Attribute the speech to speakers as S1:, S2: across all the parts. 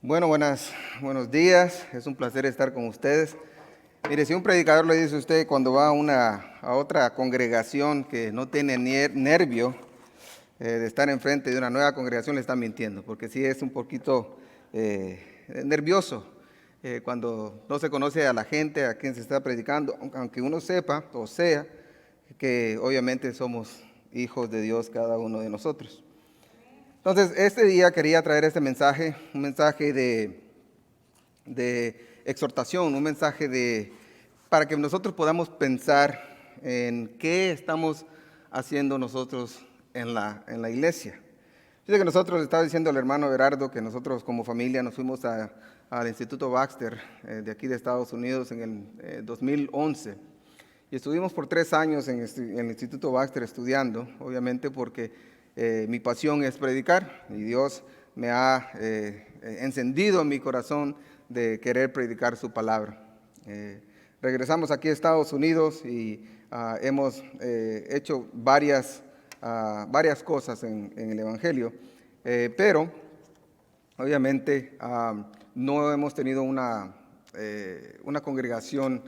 S1: Bueno, buenos días. Es un placer estar con ustedes. Mire, si un predicador le dice a usted cuando va a otra congregación que no tiene nervio de estar enfrente de una nueva congregación, le está mintiendo, porque sí es un poquito nervioso cuando no se conoce a la gente, a quien se está predicando, aunque uno sepa o sea que obviamente somos hijos de Dios cada uno de nosotros. Entonces, este día quería traer este mensaje, un mensaje de exhortación, un mensaje para que nosotros podamos pensar en qué estamos haciendo nosotros en la iglesia. Dice que nosotros, estaba diciendo el hermano Berardo, que nosotros como familia nos fuimos al Instituto Baxter de aquí de Estados Unidos en el 2011. Y estuvimos por 3 años en el Instituto Baxter estudiando, obviamente porque mi pasión es predicar y Dios me ha encendido en mi corazón de querer predicar su palabra. Regresamos aquí a Estados Unidos y hemos hecho varias cosas en el Evangelio, pero obviamente no hemos tenido una congregación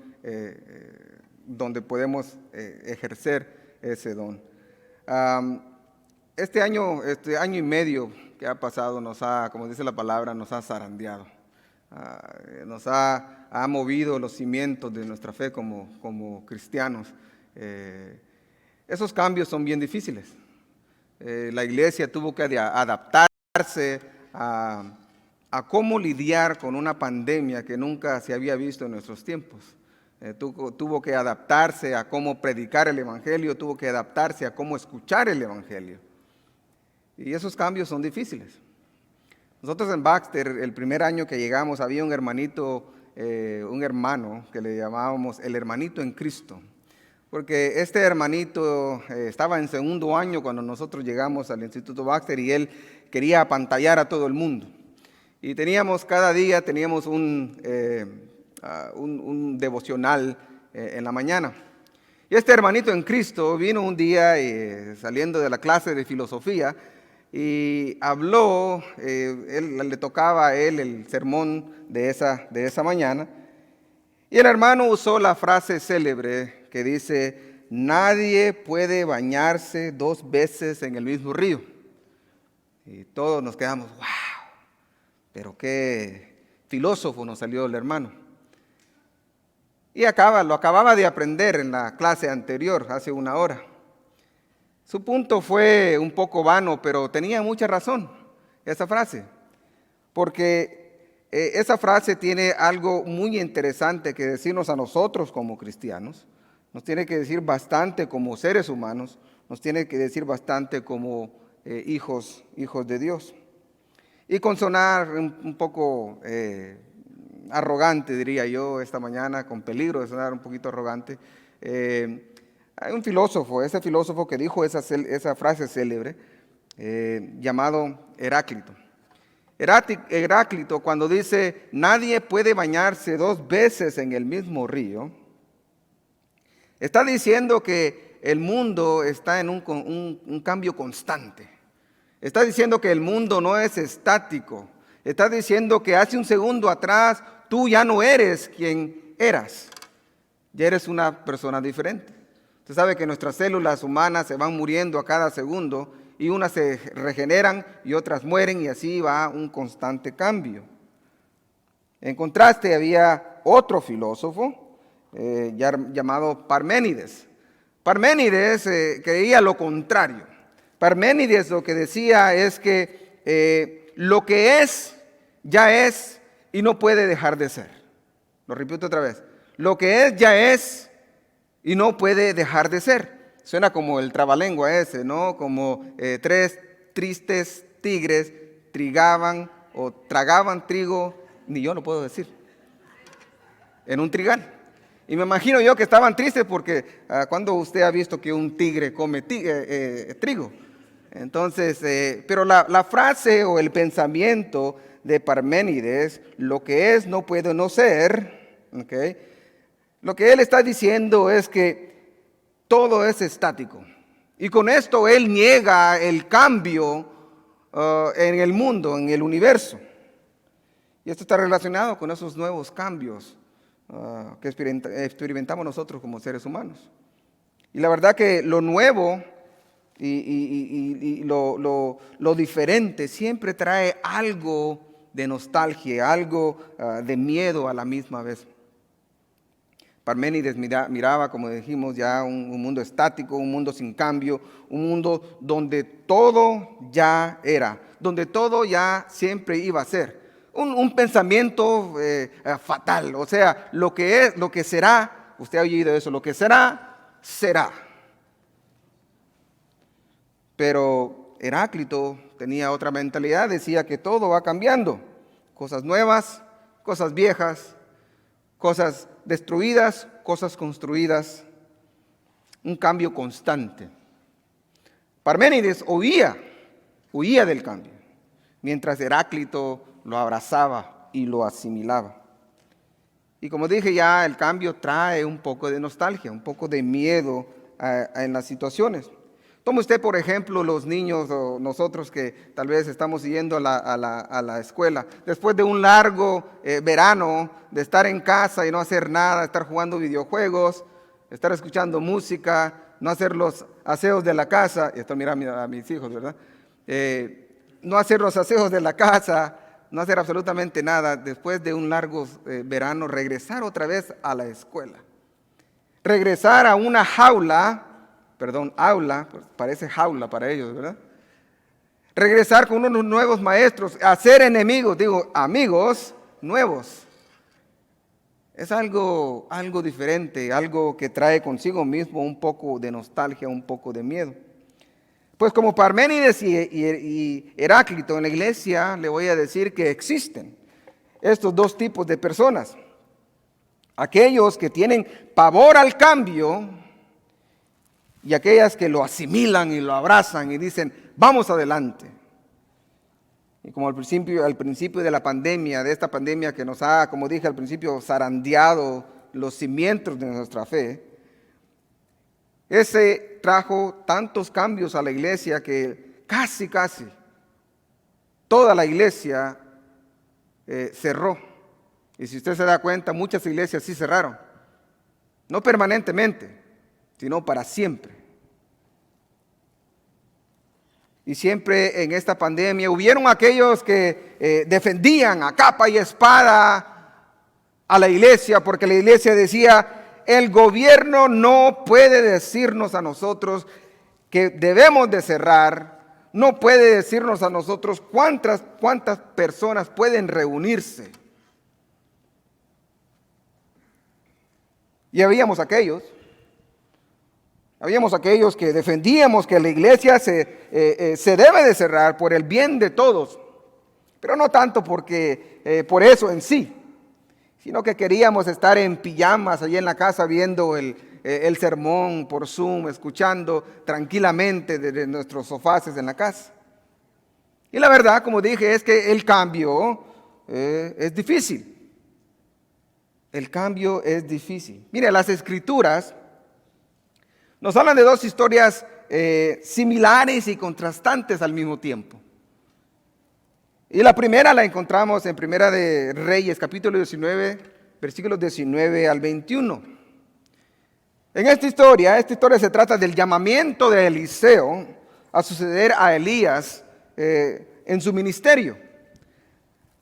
S1: donde podemos ejercer ese don. Este año y medio que ha pasado como dice la palabra, nos ha zarandeado. Nos ha movido los cimientos de nuestra fe como cristianos. Esos cambios son bien difíciles. La iglesia tuvo que adaptarse a cómo lidiar con una pandemia que nunca se había visto en nuestros tiempos. Tuvo que adaptarse a cómo predicar el Evangelio, tuvo que adaptarse a cómo escuchar el Evangelio. Y esos cambios son difíciles. Nosotros en Baxter, el primer año que llegamos, había un hermano que le llamábamos el hermanito en Cristo. Porque este hermanito estaba en segundo año cuando nosotros llegamos al Instituto Baxter y él quería apantallar a todo el mundo. Y cada día teníamos un devocional en la mañana. Y este hermanito en Cristo vino un día saliendo de la clase de filosofía y habló, le tocaba a él el sermón de esa mañana. Y el hermano usó la frase célebre que dice: nadie puede bañarse 2 veces en el mismo río. Y todos nos quedamos, wow, pero qué filósofo nos salió el hermano. Y lo acababa de aprender en la clase anterior, hace 1 hora. Su punto fue un poco vano, pero tenía mucha razón esa frase, porque esa frase tiene algo muy interesante que decirnos a nosotros como cristianos, nos tiene que decir bastante como seres humanos, nos tiene que decir bastante como hijos de Dios. Y con sonar un poco arrogante, diría yo, esta mañana, con peligro de sonar un poquito arrogante, hay un filósofo, ese filósofo que dijo esa frase célebre, llamado Heráclito. Heráclito, cuando dice, nadie puede bañarse 2 veces en el mismo río, está diciendo que el mundo está en un cambio constante. Está diciendo que el mundo no es estático. Está diciendo que hace un segundo atrás tú ya no eres quien eras. Ya eres una persona diferente. Usted sabe que nuestras células humanas se van muriendo a cada segundo y unas se regeneran y otras mueren y así va un constante cambio. En contraste había otro filósofo llamado Parménides. Parménides creía lo contrario. Parménides lo que decía es que lo que es, ya es y no puede dejar de ser. Lo repito otra vez. Lo que es, ya es y no puede dejar de ser. Suena como el trabalengua ese, ¿no? Como 3 tristes tigres tragaban trigo, ni yo lo puedo decir, en un trigal. Y me imagino yo que estaban tristes porque cuando usted ha visto que un tigre come trigo. Entonces, pero la frase o el pensamiento de Parménides, lo que es no puede no ser, ¿okay? Lo que él está diciendo es que todo es estático. Y con esto él niega el cambio en el mundo, en el universo. Y esto está relacionado con esos nuevos cambios que experimentamos nosotros como seres humanos. Y la verdad que lo nuevo y lo diferente siempre trae algo de nostalgia, algo de miedo a la misma vez. Parménides miraba, como dijimos, ya un mundo estático, un mundo sin cambio, un mundo donde todo ya era, donde todo ya siempre iba a ser. Un pensamiento fatal, o sea, lo que es, lo que será, usted ha oído eso, lo que será, será. Pero Heráclito tenía otra mentalidad, decía que todo va cambiando, cosas nuevas, cosas viejas, cosas destruidas, cosas construidas, un cambio constante. Parménides huía del cambio, mientras Heráclito lo abrazaba y lo asimilaba. Y como dije ya, el cambio trae un poco de nostalgia, un poco de miedo en las situaciones. Tome usted, por ejemplo, los niños o nosotros que tal vez estamos yendo a la escuela. Después de un largo verano, de estar en casa y no hacer nada, estar jugando videojuegos, estar escuchando música, no hacer los aseos de la casa, y esto mira a mis hijos, ¿verdad? No hacer los aseos de la casa, no hacer absolutamente nada, después de un largo verano, regresar otra vez a la escuela. Regresar a una aula, pues parece jaula para ellos, ¿verdad? Regresar con unos nuevos maestros, hacer enemigos, amigos nuevos. Es algo diferente, algo que trae consigo mismo un poco de nostalgia, un poco de miedo. Pues como Parménides y Heráclito en la iglesia, le voy a decir que existen estos dos tipos de personas. Aquellos que tienen pavor al cambio y aquellas que lo asimilan y lo abrazan y dicen, vamos adelante. Y como al principio de la pandemia, de esta pandemia que nos ha, como dije al principio, zarandeado los cimientos de nuestra fe, ese trajo tantos cambios a la iglesia que casi toda la iglesia cerró. Y si usted se da cuenta, muchas iglesias sí cerraron. No permanentemente, sino para siempre. Y siempre en esta pandemia hubieron aquellos que defendían a capa y espada a la iglesia, porque la iglesia decía, el gobierno no puede decirnos a nosotros que debemos de cerrar, no puede decirnos a nosotros cuántas personas pueden reunirse. Y habíamos aquellos que defendíamos que la iglesia se debe de cerrar por el bien de todos, pero no tanto porque por eso en sí, sino que queríamos estar en pijamas allí en la casa viendo el sermón por Zoom, escuchando tranquilamente desde nuestros sofás en la casa. Y la verdad, como dije, es que el cambio es difícil. El cambio es difícil. Mire, las Escrituras nos hablan de dos historias similares y contrastantes al mismo tiempo. Y la primera la encontramos en Primera de Reyes, capítulo 19, versículos 19 al 21. En esta historia se trata del llamamiento de Eliseo a suceder a Elías en su ministerio.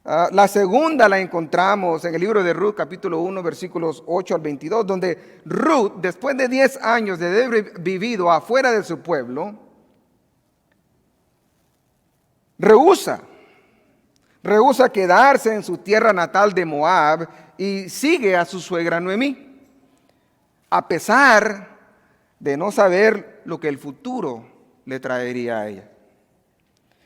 S1: La segunda la encontramos en el libro de Ruth, capítulo 1, versículos 8 al 22, donde Ruth, después de 10 años de haber vivido afuera de su pueblo, rehúsa quedarse en su tierra natal de Moab y sigue a su suegra Noemí, a pesar de no saber lo que el futuro le traería a ella.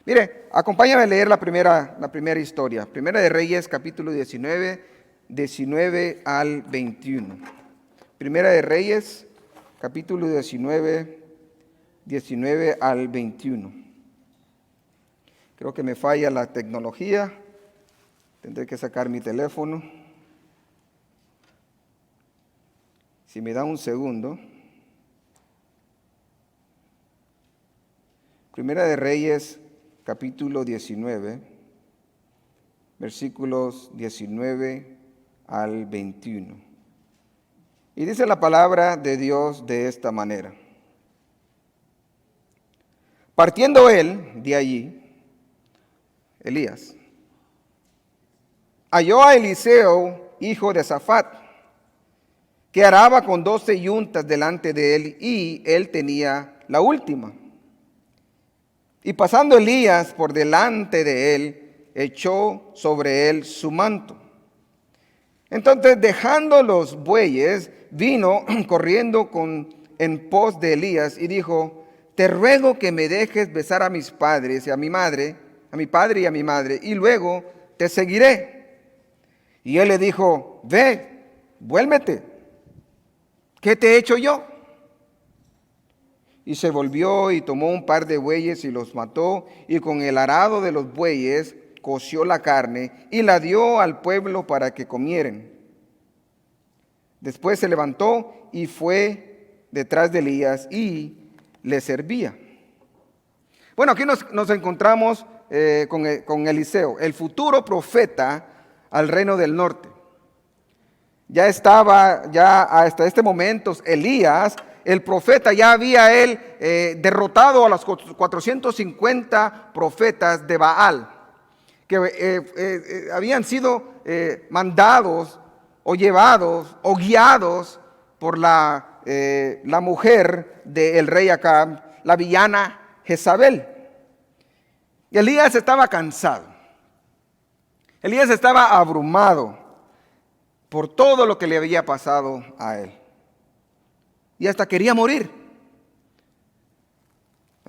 S1: Mire, acompáñame a leer la primera historia. Primera de Reyes, capítulo 19, 19 al 21. Primera de Reyes, capítulo 19, 19 al 21. Creo que me falla la tecnología. Tendré que sacar mi teléfono. Si me da un segundo. Primera de Reyes, capítulo 19, versículos 19 al 21. Y dice la palabra de Dios de esta manera. Partiendo él de allí, Elías, halló a Eliseo, hijo de Safat, que araba con 12 yuntas delante de él, y él tenía la última. Y pasando Elías por delante de él, echó sobre él su manto. Entonces, dejando los bueyes, vino corriendo en pos de Elías y dijo: te ruego que me dejes besar a mis padres y a mi madre, a mi padre y a mi madre, y luego te seguiré. Y él le dijo: ve, vuélvete. ¿Qué te he hecho yo? Y se volvió y tomó un par de bueyes y los mató, y con el arado de los bueyes coció la carne y la dio al pueblo para que comieren. Después se levantó y fue detrás de Elías y le servía. Bueno, aquí nos encontramos con Eliseo, el futuro profeta al reino del norte. Ya hasta este momento Elías, el profeta, ya había él derrotado a los 450 profetas de Baal, que habían sido mandados o llevados o guiados por la mujer del rey Acab, la villana Jezabel. Y Elías estaba cansado. Elías estaba abrumado por todo lo que le había pasado a él. Y hasta quería morir.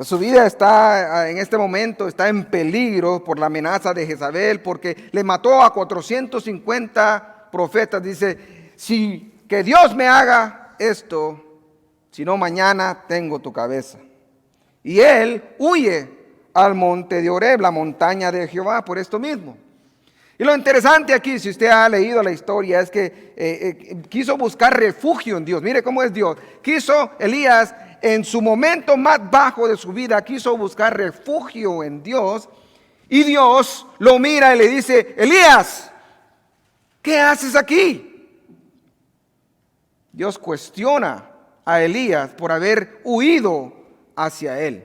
S1: Su vida está en este momento está en peligro por la amenaza de Jezabel, porque le mató a 450 profetas. Dice: si que Dios me haga esto, si no mañana tengo tu cabeza. Y él huye al monte de Oreb, la montaña de Jehová, por esto mismo. Y lo interesante aquí, si usted ha leído la historia, es que quiso buscar refugio en Dios. Mire cómo es Dios. Quiso Elías, en su momento más bajo de su vida, quiso buscar refugio en Dios. Y Dios lo mira y le dice: Elías, ¿qué haces aquí? Dios cuestiona a Elías por haber huido hacia él.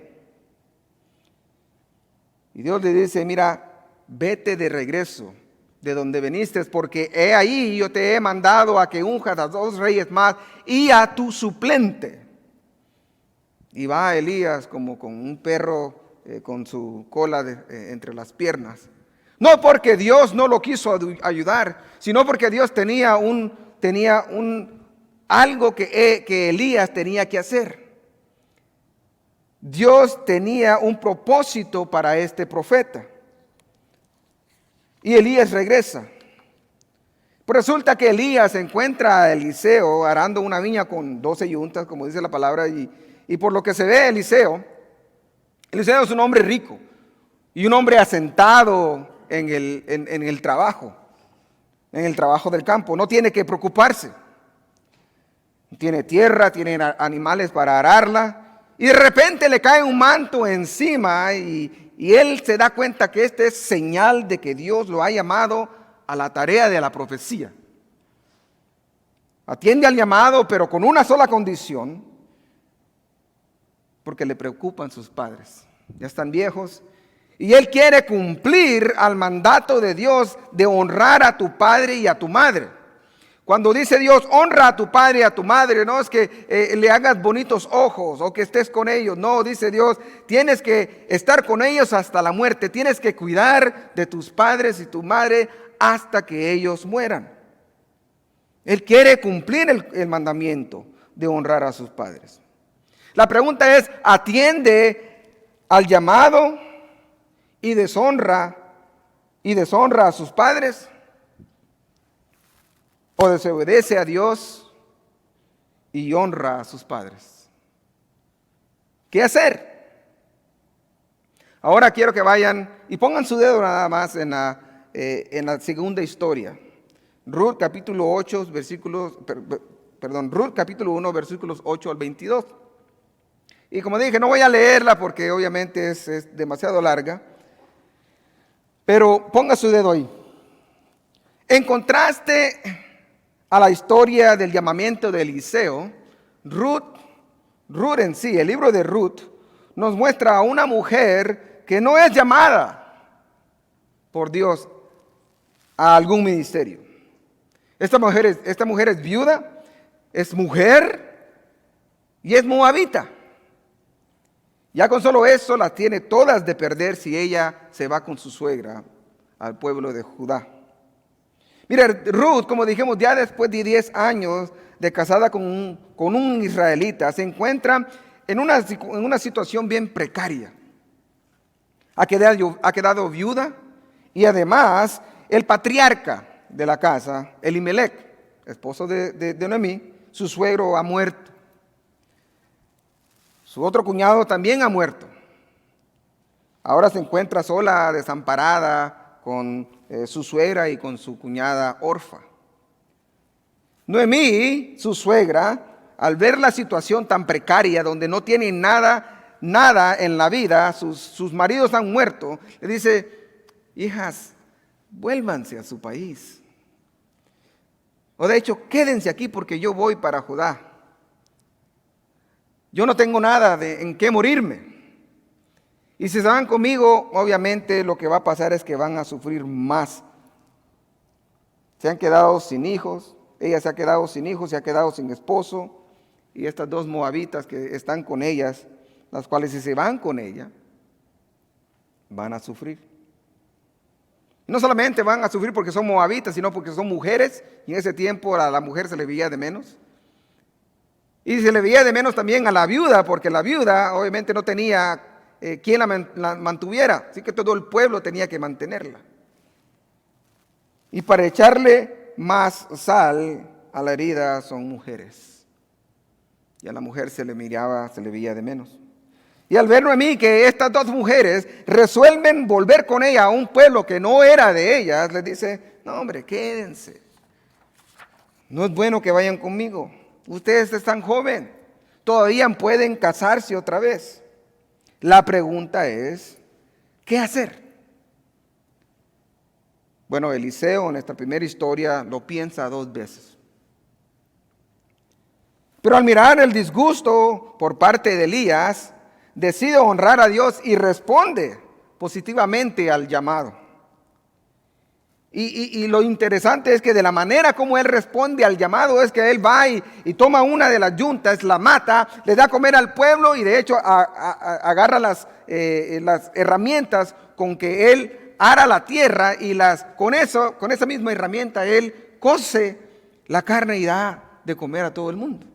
S1: Y Dios le dice: mira, vete de regreso de donde viniste, porque he ahí yo te he mandado a que unjas a 2 reyes más y a tu suplente. Y va Elías como con un perro con su cola entre las piernas. No porque Dios no lo quiso ayudar, sino porque Dios tenía algo que Elías tenía que hacer. Dios tenía un propósito para este profeta. Y Elías regresa. Pues resulta que Elías encuentra a Eliseo arando una viña con 12 yuntas, como dice la palabra, y por lo que se ve Eliseo es un hombre rico y un hombre asentado en el trabajo del campo. No tiene que preocuparse. Tiene tierra, tiene animales para ararla, y de repente le cae un manto encima y él se da cuenta que este es señal de que Dios lo ha llamado a la tarea de la profecía. Atiende al llamado, pero con una sola condición, porque le preocupan sus padres. Ya están viejos y él quiere cumplir al mandato de Dios de honrar a tu padre y a tu madre. Cuando dice Dios, honra a tu padre y a tu madre, no es que le hagas bonitos ojos o que estés con ellos. No, dice Dios, tienes que estar con ellos hasta la muerte. Tienes que cuidar de tus padres y tu madre hasta que ellos mueran. Él quiere cumplir el mandamiento de honrar a sus padres. La pregunta es, ¿atiende al llamado y deshonra a sus padres? ¿O desobedece a Dios y honra a sus padres? ¿Qué hacer? Ahora quiero que vayan y pongan su dedo nada más en la segunda historia. Ruth capítulo 1, versículos 8 al 22. Y como dije, no voy a leerla porque obviamente es demasiado larga. Pero ponga su dedo ahí. En contraste a la historia del llamamiento de Eliseo, Ruth en sí, el libro de Ruth, nos muestra a una mujer que no es llamada por Dios a algún ministerio. Esta mujer es viuda, es mujer y es moabita. Ya con solo eso las tiene todas de perder si ella se va con su suegra al pueblo de Judá. Mira, Ruth, como dijimos, ya después de 10 años de casada con un israelita, se encuentra en una situación bien precaria. Ha quedado viuda y además el patriarca de la casa, Elimelech, esposo de Noemí, su suegro ha muerto. Su otro cuñado también ha muerto. Ahora se encuentra sola, desamparada, con su suegra y con su cuñada Orfa. Noemí, su suegra, al ver la situación tan precaria, donde no tiene nada en la vida, sus maridos han muerto, le dice: hijas, vuélvanse a su país. O de hecho, quédense aquí porque yo voy para Judá. Yo no tengo nada en qué morirme. Y si se van conmigo, obviamente lo que va a pasar es que van a sufrir más. Se han quedado sin hijos, ella se ha quedado sin hijos, se ha quedado sin esposo. Y estas dos moabitas que están con ellas, las cuales si se van con ella, van a sufrir. No solamente van a sufrir porque son moabitas, sino porque son mujeres, y en ese tiempo a la mujer se le veía de menos. Y se le veía de menos también a la viuda, porque la viuda obviamente no tenía quien la mantuviera, así que todo el pueblo tenía que mantenerla. Y para echarle más sal a la herida son mujeres. Y a la mujer se le veía de menos. Y al ver Noemí que estas dos mujeres resuelven volver con ella a un pueblo que no era de ellas, les dice: no hombre, quédense. No es bueno que vayan conmigo. Ustedes están jóvenes, todavía pueden casarse otra vez. La pregunta es, ¿qué hacer? Bueno, Eliseo en esta primera historia lo piensa 2 veces. Pero al mirar el disgusto por parte de Elías, decide honrar a Dios y responde positivamente al llamado. Y lo interesante es que de la manera como él responde al llamado es que él va y toma una de las yuntas, la mata, le da a comer al pueblo y de hecho agarra las herramientas con que él ara la tierra y con esa misma herramienta él cose la carne y da de comer a todo el mundo.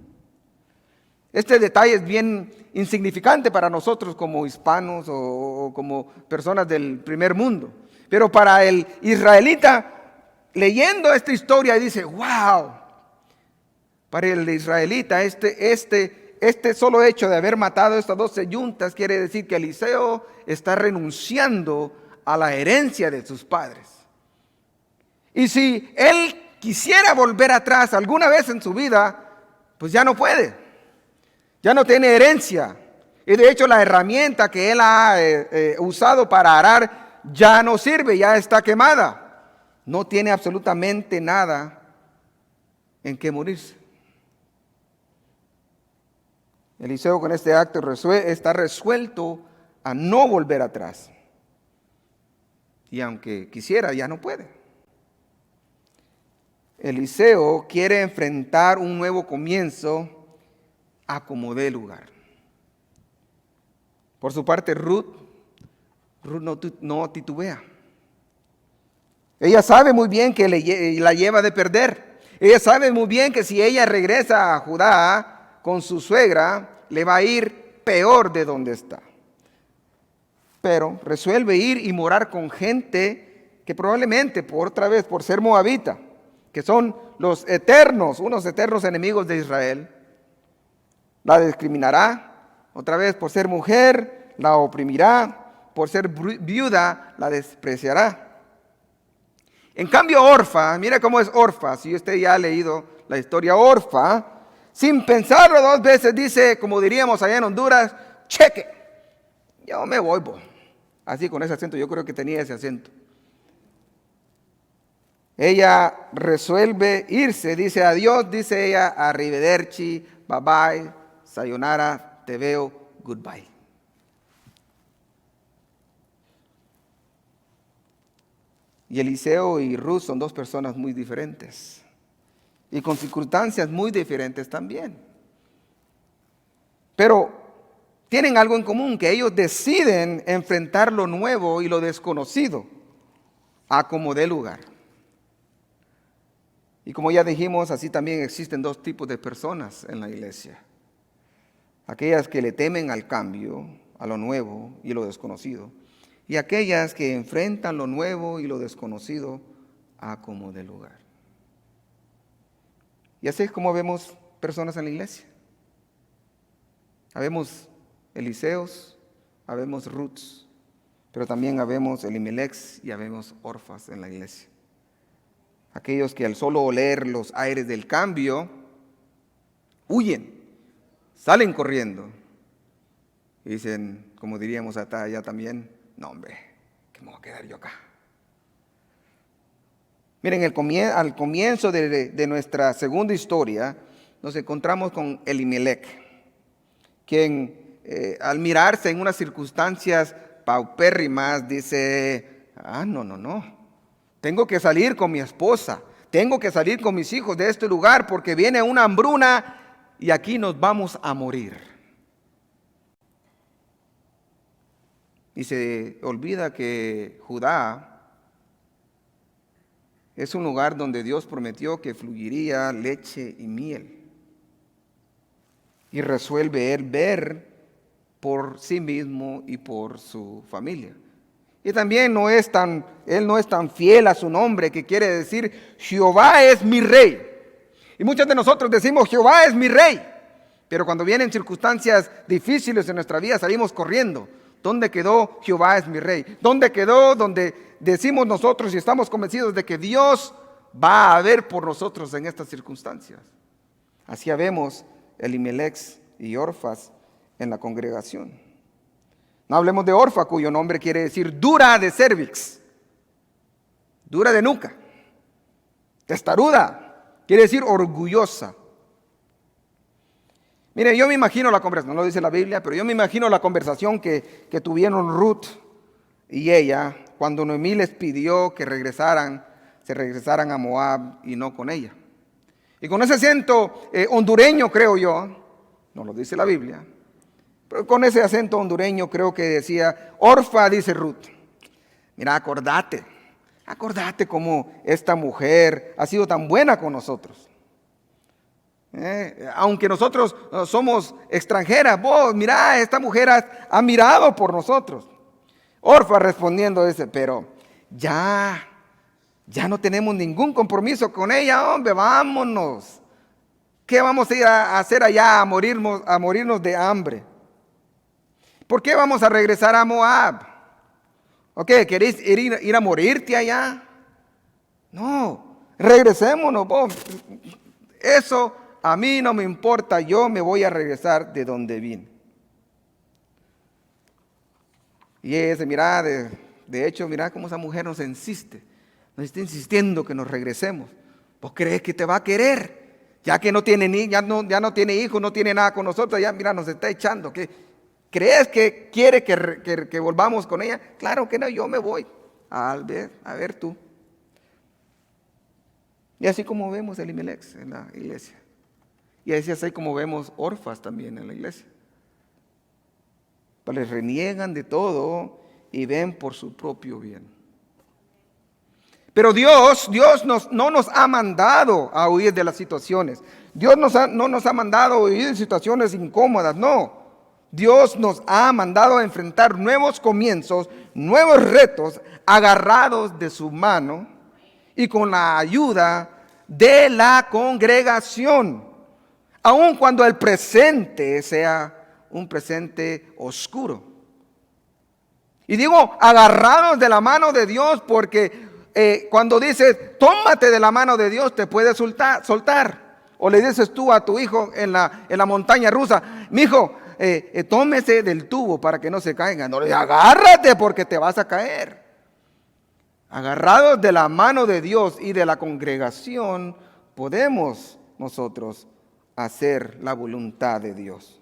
S1: Este detalle es bien insignificante para nosotros como hispanos o como personas del primer mundo. Pero para el israelita, leyendo esta historia, dice: wow. Para el israelita, este solo hecho de haber matado estas 12 yuntas quiere decir que Eliseo está renunciando a la herencia de sus padres. Y si él quisiera volver atrás alguna vez en su vida, pues ya no puede. Ya no tiene herencia. Y de hecho la herramienta que él ha usado para arar ya no sirve, ya está quemada. No tiene absolutamente nada en que morirse. Eliseo con este acto está resuelto a no volver atrás. Y aunque quisiera, ya no puede. Eliseo quiere enfrentar un nuevo comienzo a como dé lugar. Por su parte, Ruth no titubea. Ella sabe muy bien que la lleva de perder. Ella sabe muy bien que si ella regresa a Judá con su suegra, le va a ir peor de donde está. Pero resuelve ir y morar con gente que probablemente, por ser moabita, que son unos eternos enemigos de Israel, la discriminará, otra vez por ser mujer, la oprimirá, por ser viuda, la despreciará. En cambio, Orfa, mira cómo es Orfa, si usted ya ha leído la historia, Orfa, sin pensarlo 2 veces, dice, como diríamos allá en Honduras: cheque, yo me voy, bo. Así con ese acento, yo creo que tenía ese acento. ella resuelve irse, dice adiós, dice ella, arrivederci, bye bye, sayonara, te veo, goodbye. Y Eliseo y Ruth son dos personas muy diferentes y con circunstancias muy diferentes también. Pero tienen algo en común, que ellos deciden enfrentar lo nuevo y lo desconocido a como dé lugar. Y como ya dijimos, así también existen dos tipos de personas en la iglesia. Aquellas que le temen al cambio, a lo nuevo y lo desconocido. Y aquellas que enfrentan lo nuevo y lo desconocido a como dé lugar. Y así es como vemos personas en la iglesia. Habemos Eliseos, habemos Ruths, pero también habemos Elimelecs y habemos Orfas en la iglesia. Aquellos que al solo oler los aires del cambio, huyen, salen corriendo. Y dicen, como diríamos allá también, no hombre, ¿qué me voy a quedar yo acá? Miren, al comienzo de nuestra segunda historia, nos encontramos con Elimelec, quien al mirarse en unas circunstancias paupérrimas dice, no, tengo que salir con mi esposa, tengo que salir con mis hijos de este lugar porque viene una hambruna y aquí nos vamos a morir. Y se olvida que Judá es un lugar donde Dios prometió que fluiría leche y miel. Y resuelve él ver por sí mismo y por su familia. Y también él no es tan fiel a su nombre, que quiere decir Jehová es mi rey. Y muchos de nosotros decimos Jehová es mi rey, pero cuando vienen circunstancias difíciles en nuestra vida salimos corriendo. ¿Dónde quedó Jehová es mi rey? ¿Dónde quedó donde decimos nosotros y estamos convencidos de que Dios va a ver por nosotros en estas circunstancias? Así vemos Elimelec y Orfas en la congregación. No hablemos de Orfa, cuyo nombre quiere decir dura de cervix, dura de nuca, testaruda, quiere decir orgullosa. Mire, yo me imagino la conversación, no lo dice la Biblia, pero yo me imagino la conversación que tuvieron Ruth y ella cuando Noemí les pidió que se regresaran a Moab y no con ella. Y con ese acento hondureño, creo yo, no lo dice la Biblia, pero con ese acento hondureño creo que decía, Orfa, dice Ruth, mira, acordate cómo esta mujer ha sido tan buena con nosotros. Aunque nosotros somos extranjeras, vos, mira, esta mujer ha mirado por nosotros. Orfa respondiendo dice, pero ya no tenemos ningún compromiso con ella, hombre, vámonos. ¿Qué vamos a ir a hacer allá a morirnos de hambre? ¿Por qué vamos a regresar a Moab? ¿Ok? ¿Queréis ir a morirte allá? No, regresémonos, vos. Eso a mí no me importa, yo me voy a regresar de donde vine. Y ella dice, mira, de hecho, mira cómo esa mujer nos está insistiendo que nos regresemos. ¿Vos crees que te va a querer? Ya que no tiene ya no tiene hijos, no tiene nada con nosotros, ya mira, nos está echando. ¿Crees que quiere que volvamos con ella? Claro que no, yo me voy. A ver tú. Y así como vemos a Elimelec en la iglesia. Y así como vemos Orfas también en la iglesia. Pues les reniegan de todo y ven por su propio bien. Pero Dios no nos ha mandado a huir de las situaciones. Dios no nos ha mandado a huir de situaciones incómodas, no. Dios nos ha mandado a enfrentar nuevos comienzos, nuevos retos, agarrados de su mano y con la ayuda de la congregación. Aun cuando el presente sea un presente oscuro. Y digo agarrados de la mano de Dios porque cuando dices tómate de la mano de Dios te puede soltar. O le dices tú a tu hijo en la montaña rusa, mi hijo, tómese del tubo para que no se caiga. No le digas, agárrate porque te vas a caer. agarrados de la mano de Dios y de la congregación, podemos nosotros hacer la voluntad de Dios.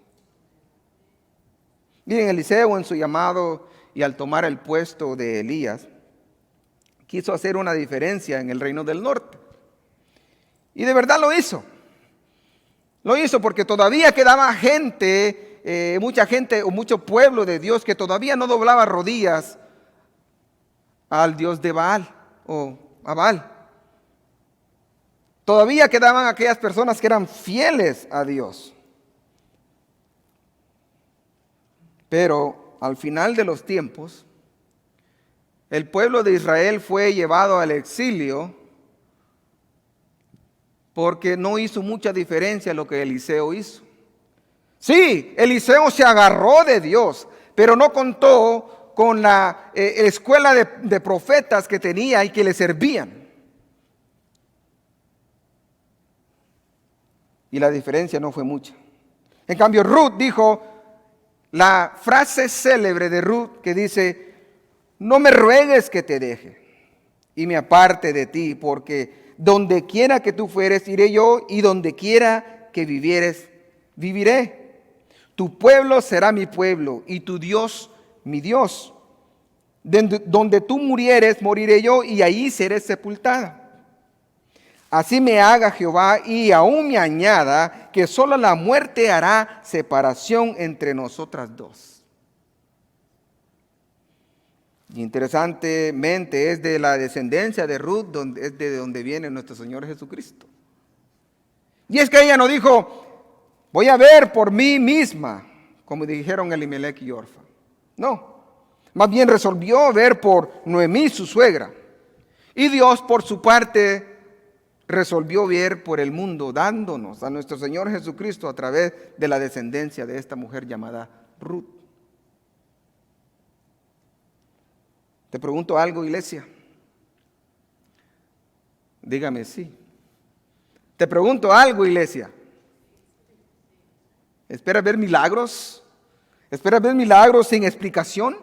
S1: Miren, Eliseo en su llamado y al tomar el puesto de Elías, quiso hacer una diferencia en el reino del norte. Y de verdad lo hizo. Lo hizo porque todavía quedaba gente, mucha gente o mucho pueblo de Dios que todavía no doblaba rodillas al Dios de Baal o a Baal. Todavía quedaban aquellas personas que eran fieles a Dios. Pero al final de los tiempos, el pueblo de Israel fue llevado al exilio porque no hizo mucha diferencia lo que Eliseo hizo. Sí, Eliseo se agarró de Dios, pero no contó con la escuela de profetas que tenía y que le servían. Y la diferencia no fue mucha. En cambio, Ruth dijo la frase célebre de Ruth que dice: no me ruegues que te deje y me aparte de ti, porque donde quiera que tú fueres, iré yo, y donde quiera que vivieres, viviré. Tu pueblo será mi pueblo, y tu Dios, mi Dios. Donde tú murieres, moriré yo, y ahí seré sepultada. Así me haga Jehová, y aún me añada, que solo la muerte hará separación entre nosotras dos. Y interesantemente es de la descendencia de Ruth, es de donde viene nuestro Señor Jesucristo. Y es que ella no dijo: voy a ver por mí misma, como dijeron Elimelech y Orfa. No, más bien resolvió ver por Noemí, su suegra. Y Dios, por su parte, resolvió ver por el mundo, dándonos a nuestro Señor Jesucristo a través de la descendencia de esta mujer llamada Ruth. Te pregunto algo, iglesia. Dígame sí. Te pregunto algo, iglesia. ¿Esperas ver milagros? ¿Esperas ver milagros sin explicación?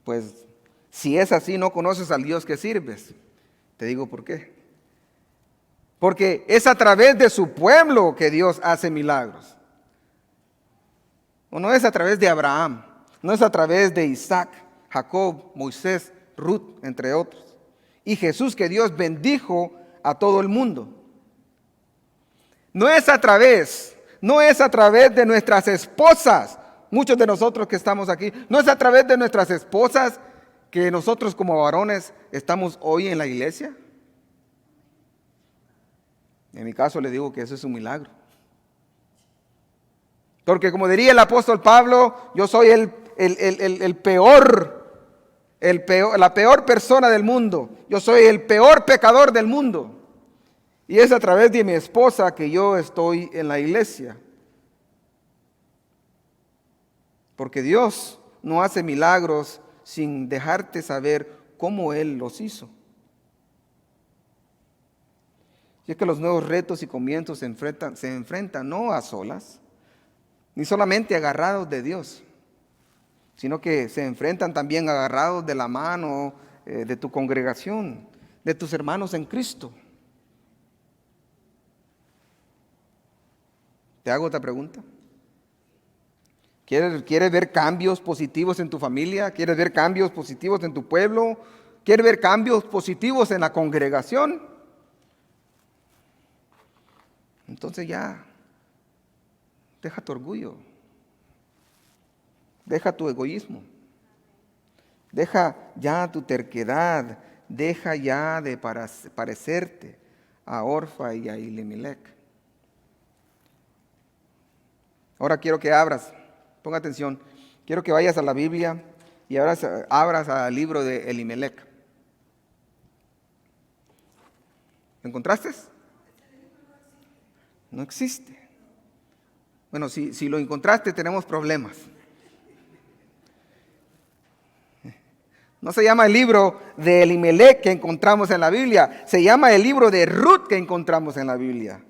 S1: Pues si es así, no conoces al Dios que sirves. Te digo por qué. Porque es a través de su pueblo que Dios hace milagros. O no es a través de Abraham, no es a través de Isaac, Jacob, Moisés, Ruth, entre otros. Y Jesús, que Dios bendijo a todo el mundo. No es a través de nuestras esposas, muchos de nosotros que estamos aquí, no es a través de nuestras esposas que nosotros como varones estamos hoy en la iglesia. En mi caso le digo que eso es un milagro. Porque como diría el apóstol Pablo, yo soy la peor persona del mundo. Yo soy el peor pecador del mundo. Y es a través de mi esposa que yo estoy en la iglesia. Porque Dios no hace milagros sin dejarte saber cómo Él los hizo. Y es que los nuevos retos y comienzos se enfrentan no a solas, ni solamente agarrados de Dios, sino que se enfrentan también agarrados de la mano de tu congregación, de tus hermanos en Cristo. Te hago otra pregunta. ¿Quieres ver cambios positivos en tu familia? ¿Quieres ver cambios positivos en tu pueblo? ¿Quieres ver cambios positivos en la congregación? Entonces ya, deja tu orgullo, deja tu egoísmo, deja ya tu terquedad, deja ya de parecerte a Orfa y a Elimelech. Ahora quiero que abras, ponga atención, quiero que vayas a la Biblia y abras al libro de Elimelech. ¿Lo encontraste? No existe. Bueno, si lo encontraste, tenemos problemas. No se llama el libro de Elimelech que encontramos en la Biblia, se llama el libro de Ruth que encontramos en la Biblia.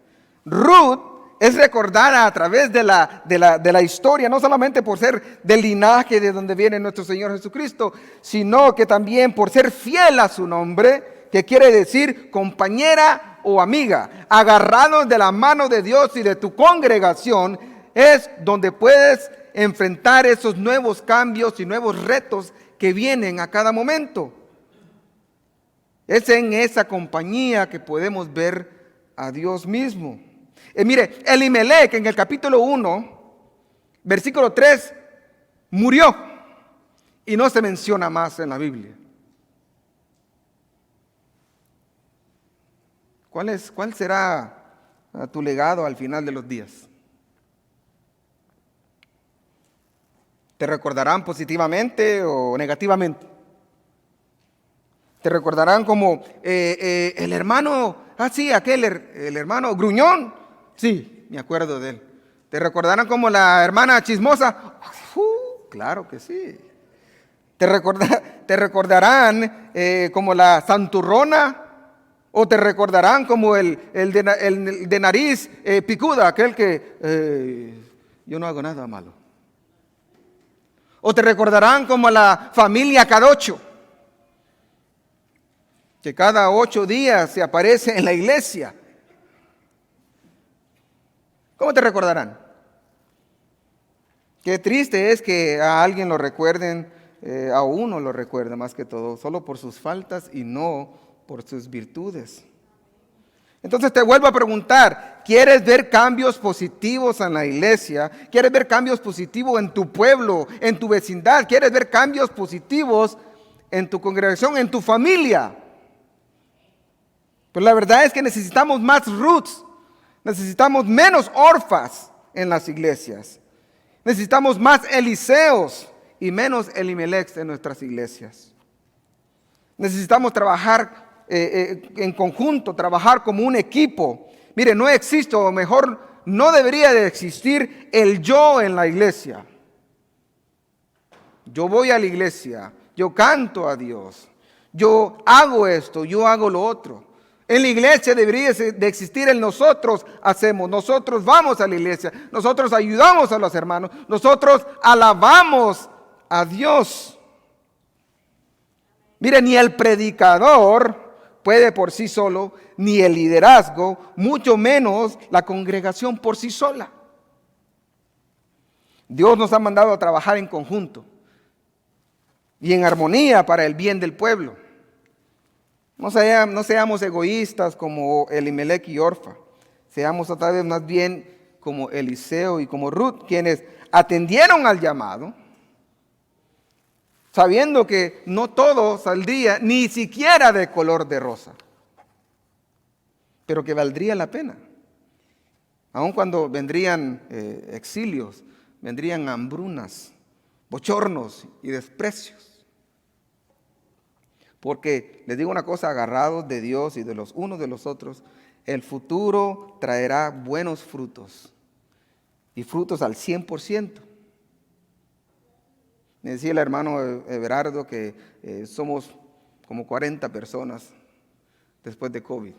S1: Ruth Es recordar a través de la historia, no solamente por ser del linaje de donde viene nuestro Señor Jesucristo, sino que también por ser fiel a su nombre, que quiere decir compañera o amiga, agarrados de la mano de Dios y de tu congregación, es donde puedes enfrentar esos nuevos cambios y nuevos retos que vienen a cada momento. Es en esa compañía que podemos ver a Dios mismo. Mire, Elimelec en el capítulo 1, versículo 3, murió y no se menciona más en la Biblia. ¿Cuál será tu legado al final de los días? ¿Te recordarán positivamente o negativamente? ¿Te recordarán como el hermano, el hermano gruñón? Sí, me acuerdo de él. ¿Te recordarán como la hermana chismosa? Claro que sí. ¿Te recordarán como la santurrona? ¿O te recordarán como el de nariz picuda, aquel que yo no hago nada malo? ¿O te recordarán como la familia Cadocho, que cada 8 días se aparece en la iglesia? ¿Cómo te recordarán? Qué triste es que a alguien lo recuerden, a uno lo recuerda más que todo, solo por sus faltas y no por sus virtudes. Entonces te vuelvo a preguntar, ¿quieres ver cambios positivos en la iglesia? ¿Quieres ver cambios positivos en tu pueblo, en tu vecindad? ¿Quieres ver cambios positivos en tu congregación, en tu familia? Pues la verdad es que necesitamos más Ruths, necesitamos menos Orfas en las iglesias. Necesitamos más Eliseos y menos Elimelec en nuestras iglesias. Necesitamos trabajar en conjunto, trabajar como un equipo. Mire, no existe, o mejor, no debería de existir el yo en la iglesia. Yo voy a la iglesia, yo canto a Dios, yo hago esto, yo hago lo otro. En la iglesia debería de existir el nosotros hacemos, nosotros vamos a la iglesia, nosotros ayudamos a los hermanos, nosotros alabamos a Dios. Mire, ni el predicador puede por sí solo, ni el liderazgo, mucho menos la congregación por sí sola. Dios nos ha mandado a trabajar en conjunto y en armonía para el bien del pueblo. No seamos egoístas como Elimelec y Orfa. Seamos otra vez más bien como Eliseo y como Ruth, quienes atendieron al llamado, sabiendo que no todo saldría ni siquiera de color de rosa, pero que valdría la pena. Aun cuando vendrían exilios, vendrían hambrunas, bochornos y desprecios. Porque les digo una cosa, agarrados de Dios y de los unos de los otros, el futuro traerá buenos frutos y frutos al 100%. Me decía el hermano Everardo que somos como 40 personas después de COVID.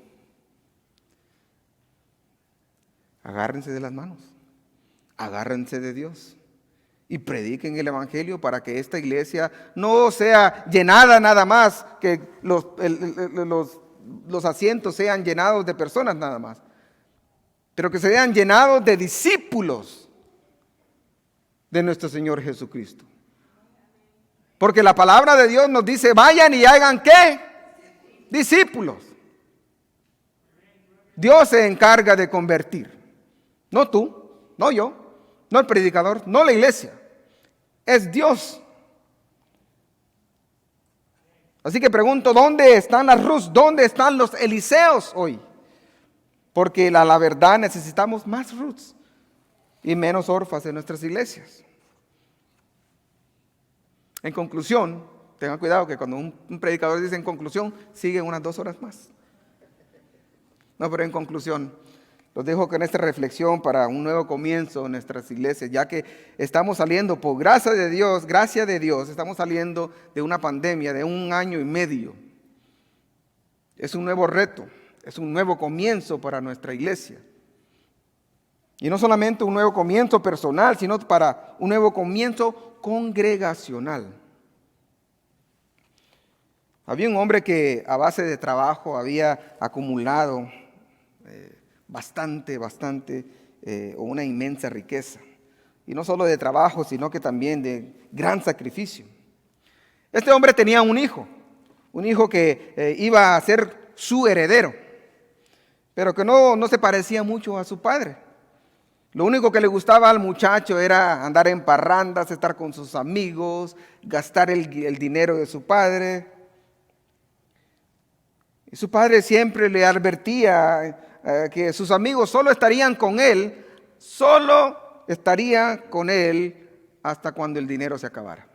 S1: Agárrense de las manos, agárrense de Dios y prediquen el evangelio para que esta iglesia no sea llenada nada más, que los asientos sean llenados de personas nada más, pero que sean llenados de discípulos de nuestro Señor Jesucristo. Porque la palabra de Dios nos dice, vayan y hagan ¿qué? Discípulos. Dios se encarga de convertir. No tú, no yo, no el predicador, no la iglesia. Es Dios. Así que pregunto, ¿dónde están las Ruths? ¿Dónde están los Eliseos hoy? Porque la verdad necesitamos más Ruths y menos Orfas en nuestras iglesias. En conclusión, tengan cuidado que cuando un predicador dice en conclusión, siguen unas 2 horas más. No, pero en conclusión, los dejo con esta reflexión para un nuevo comienzo en nuestras iglesias, ya que estamos saliendo, por gracia de Dios, estamos saliendo de una pandemia de 1 año y medio. Es un nuevo reto, es un nuevo comienzo para nuestra iglesia. Y no solamente un nuevo comienzo personal, sino para un nuevo comienzo congregacional. Había un hombre que a base de trabajo había acumulado bastante, una inmensa riqueza. Y no solo de trabajo, sino que también de gran sacrificio. Este hombre tenía un hijo que iba a ser su heredero, pero que no se parecía mucho a su padre. Lo único que le gustaba al muchacho era andar en parrandas, estar con sus amigos, gastar el dinero de su padre. Y su padre siempre le advertía que sus amigos solo estarían con él hasta cuando el dinero se acabara.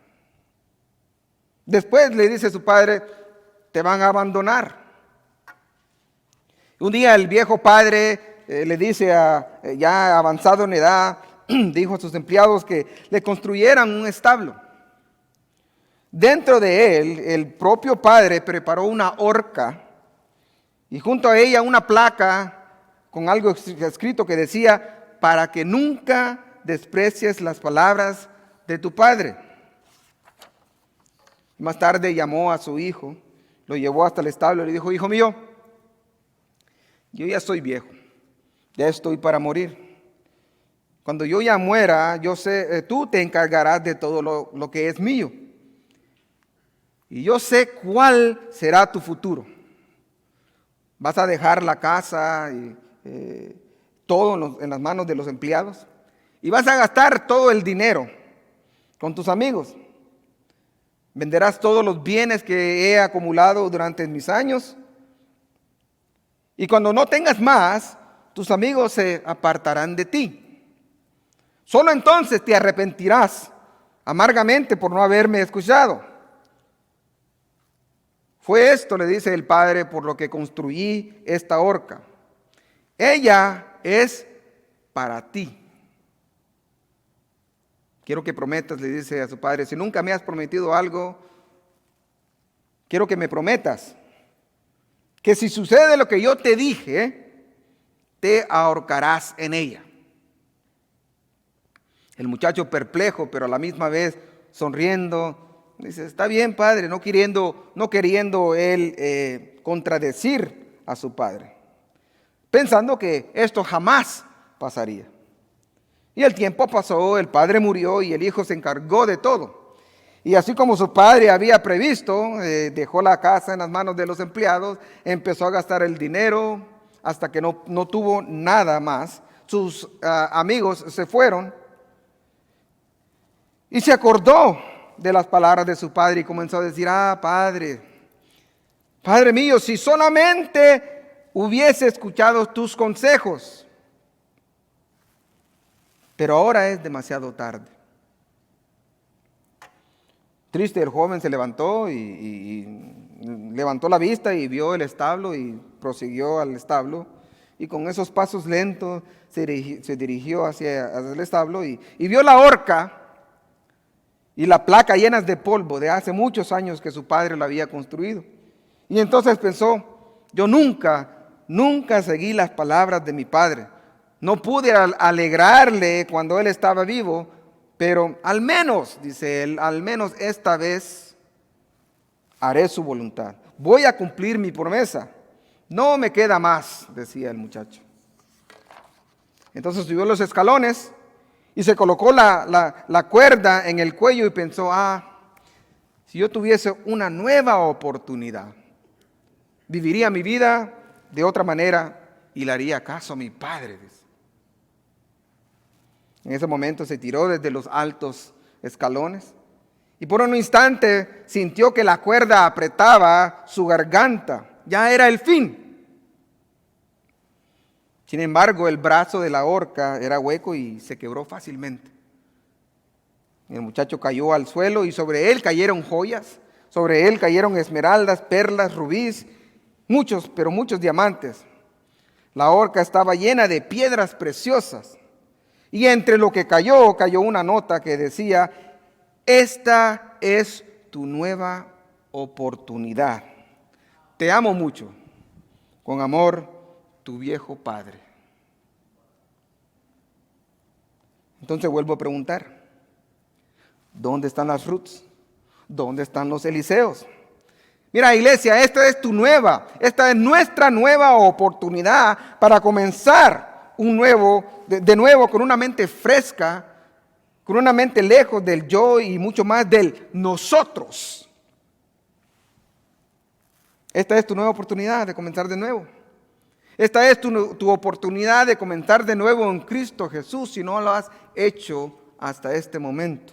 S1: Después le dice su padre, te van a abandonar. Un día el viejo padre le dice, ya avanzado en edad, dijo a sus empleados que le construyeran un establo. Dentro de él, el propio padre preparó una horca y junto a ella una placa con algo escrito que decía, para que nunca desprecies las palabras de tu padre. Más tarde llamó a su hijo, lo llevó hasta el establo y le dijo, hijo mío, yo ya soy viejo, ya estoy para morir. Cuando yo ya muera, yo sé, tú te encargarás de todo lo que es mío. Y yo sé cuál será tu futuro. Vas a dejar la casa y todo en las manos de los empleados. Y vas a gastar todo el dinero con tus amigos. Venderás todos los bienes que he acumulado durante mis años. Y cuando no tengas más, tus amigos se apartarán de ti. Solo entonces te arrepentirás amargamente por no haberme escuchado. Fue esto, le dice el padre, por lo que construí esta horca. Ella es para ti. Quiero que prometas, le dice a su padre, si nunca me has prometido algo, quiero que me prometas que si sucede lo que yo te dije, te ahorcarás en ella. El muchacho perplejo, pero a la misma vez sonriendo, dice, está bien, padre, no queriendo él contradecir a su padre, pensando que esto jamás pasaría. Y el tiempo pasó, el padre murió y el hijo se encargó de todo. Y así como su padre había previsto, dejó la casa en las manos de los empleados, empezó a gastar el dinero hasta que no tuvo nada más. Sus amigos se fueron y se acordó de las palabras de su padre y comenzó a decir, padre mío, si solamente hubiese escuchado tus consejos, pero ahora es demasiado tarde. Triste, el joven se levantó y levantó la vista y vio el establo y prosiguió al establo. Y con esos pasos lentos se dirigió hacia el establo y vio la horca y la placa llenas de polvo de hace muchos años que su padre la había construido. Y entonces pensó, yo nunca seguí las palabras de mi padre. No pude alegrarle cuando él estaba vivo, pero al menos, dice él, al menos esta vez haré su voluntad. Voy a cumplir mi promesa. No me queda más, decía el muchacho. Entonces subió los escalones y se colocó la cuerda en el cuello y pensó, si yo tuviese una nueva oportunidad, viviría mi vida de otra manera y le haría caso a mi padre. En ese momento se tiró desde los altos escalones y por un instante sintió que la cuerda apretaba su garganta. Ya era el fin. Sin embargo, el brazo de la horca era hueco y se quebró fácilmente. El muchacho cayó al suelo y sobre él cayeron joyas, sobre él cayeron esmeraldas, perlas, rubíes, muchos diamantes. La horca estaba llena de piedras preciosas. Y entre lo que cayó una nota que decía, esta es tu nueva oportunidad. Te amo mucho. Con amor, tu viejo padre. Entonces vuelvo a preguntar, ¿dónde están las Ruths? ¿Dónde están los Eliseos? Mira, iglesia, esta es nuestra nueva oportunidad para comenzar de nuevo con una mente fresca, con una mente lejos del yo y mucho más del nosotros. Esta es tu nueva oportunidad de comenzar de nuevo. Esta es tu oportunidad de comenzar de nuevo en Cristo Jesús si no lo has hecho hasta este momento.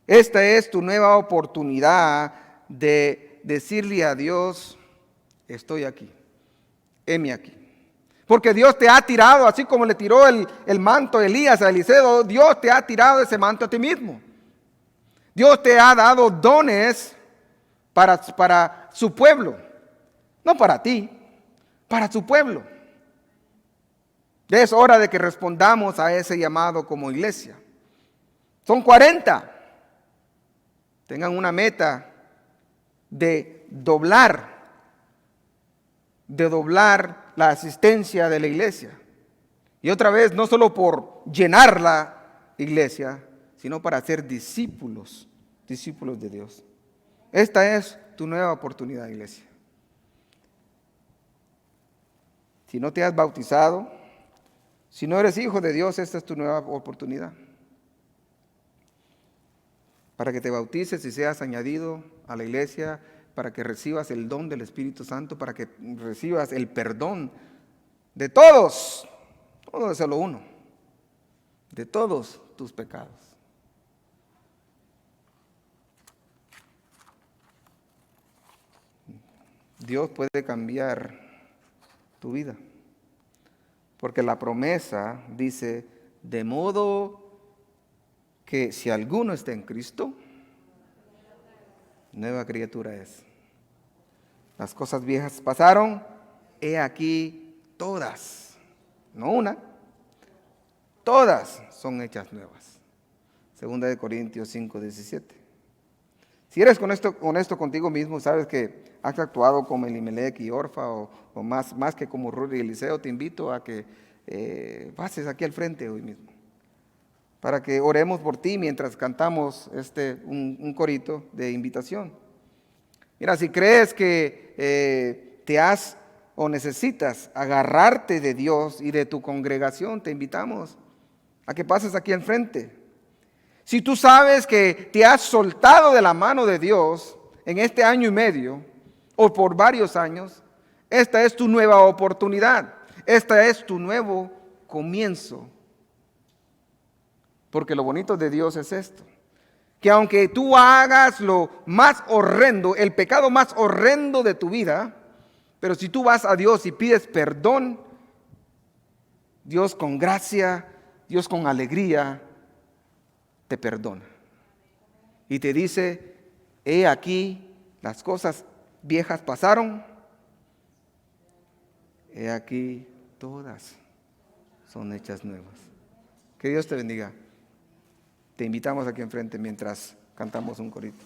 S1: Esta es tu nueva oportunidad de decirle a Dios, estoy aquí, heme aquí. Porque Dios te ha tirado, así como le tiró el manto a Elías a Eliseo, Dios te ha tirado ese manto a ti mismo. Dios te ha dado dones para su pueblo, no para ti, para su pueblo. Ya es hora de que respondamos a ese llamado como iglesia. Son 40. Tengan una meta de doblar la asistencia de la iglesia. Y otra vez, no solo por llenar la iglesia, sino para ser discípulos de Dios. Esta es tu nueva oportunidad, iglesia. Si no te has bautizado, si no eres hijo de Dios, esta es tu nueva oportunidad. Para que te bautices y seas añadido a la iglesia, para que recibas el don del Espíritu Santo, para que recibas el perdón de todos, no de solo uno, de todos tus pecados. Dios puede cambiar tu vida, porque la promesa dice, de modo que si alguno está en Cristo, nueva criatura es. Las cosas viejas pasaron, he aquí todas, no una, todas son hechas nuevas. Segunda de Corintios 5:17. Si eres honesto contigo mismo, sabes que has actuado como Elimelech y Orfa o más que como Ruth y Eliseo, te invito a que pases aquí al frente hoy mismo, para que oremos por ti mientras cantamos un corito de invitación. Mira, si crees que te has o necesitas agarrarte de Dios y de tu congregación, te invitamos a que pases aquí al frente. Si tú sabes que te has soltado de la mano de Dios en este año y medio o por varios años, esta es tu nueva oportunidad, esta es tu nuevo comienzo. Porque lo bonito de Dios es esto, que aunque tú hagas lo más horrendo, el pecado más horrendo de tu vida, pero si tú vas a Dios y pides perdón, Dios con gracia, Dios con alegría, te perdona. Y te dice, he aquí, las cosas viejas pasaron, he aquí, todas son hechas nuevas. Que Dios te bendiga. Te invitamos aquí enfrente mientras cantamos un corito.